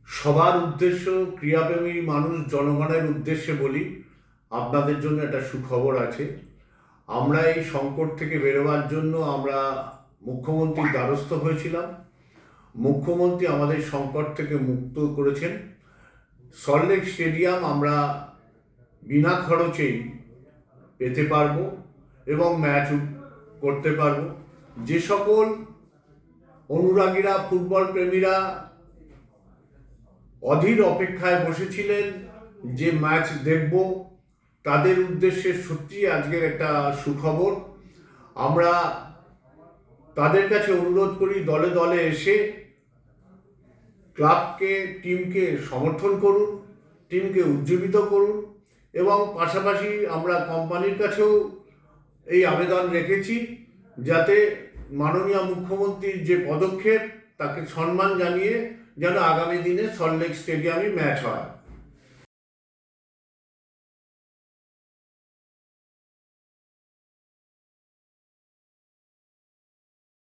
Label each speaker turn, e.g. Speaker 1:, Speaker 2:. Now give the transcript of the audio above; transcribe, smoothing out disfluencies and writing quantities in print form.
Speaker 1: সবার উদ্দেশ্য, ক্রীড়াপ্রেমী মানুষ জনগণের উদ্দেশ্যে বলি, আপনাদের জন্য একটা সুখবর আছে। আমরা এই সংকট থেকে বেরোবার জন্য আমরা মুখ্যমন্ত্রীর দ্বারস্থ হয়েছিলাম। মুখ্যমন্ত্রী আমাদের সংকট থেকে মুক্ত করেছেন। সল্টলেক স্টেডিয়াম আমরা বিনা খরচেই পেতে পারবো এবং ম্যাচ করতে পারবো। যে সকল অনুরাগীরা, ফুটবল প্রেমীরা অধীর অপেক্ষায় বসেছিলেন যে ম্যাচ দেখব, তাদের উদ্দেশ্যে সত্যি আজকের একটা সুখবর। আমরা তাদের কাছে অনুরোধ করি, দলে দলে এসে ক্লাবকে, টিমকে সমর্থন করুন, টিমকে উজ্জীবিত করুন এবং পাশাপাশি আমরা কোম্পানির কাছেও এই আবেদন রেখেছি যাতে মাননীয় মুখ্যমন্ত্রীর যে পদক্ষেপ তাকে সম্মান জানিয়ে যেন আগামী দিনে সল্টলেক স্টেডিয়ামে ম্যাচ হয়।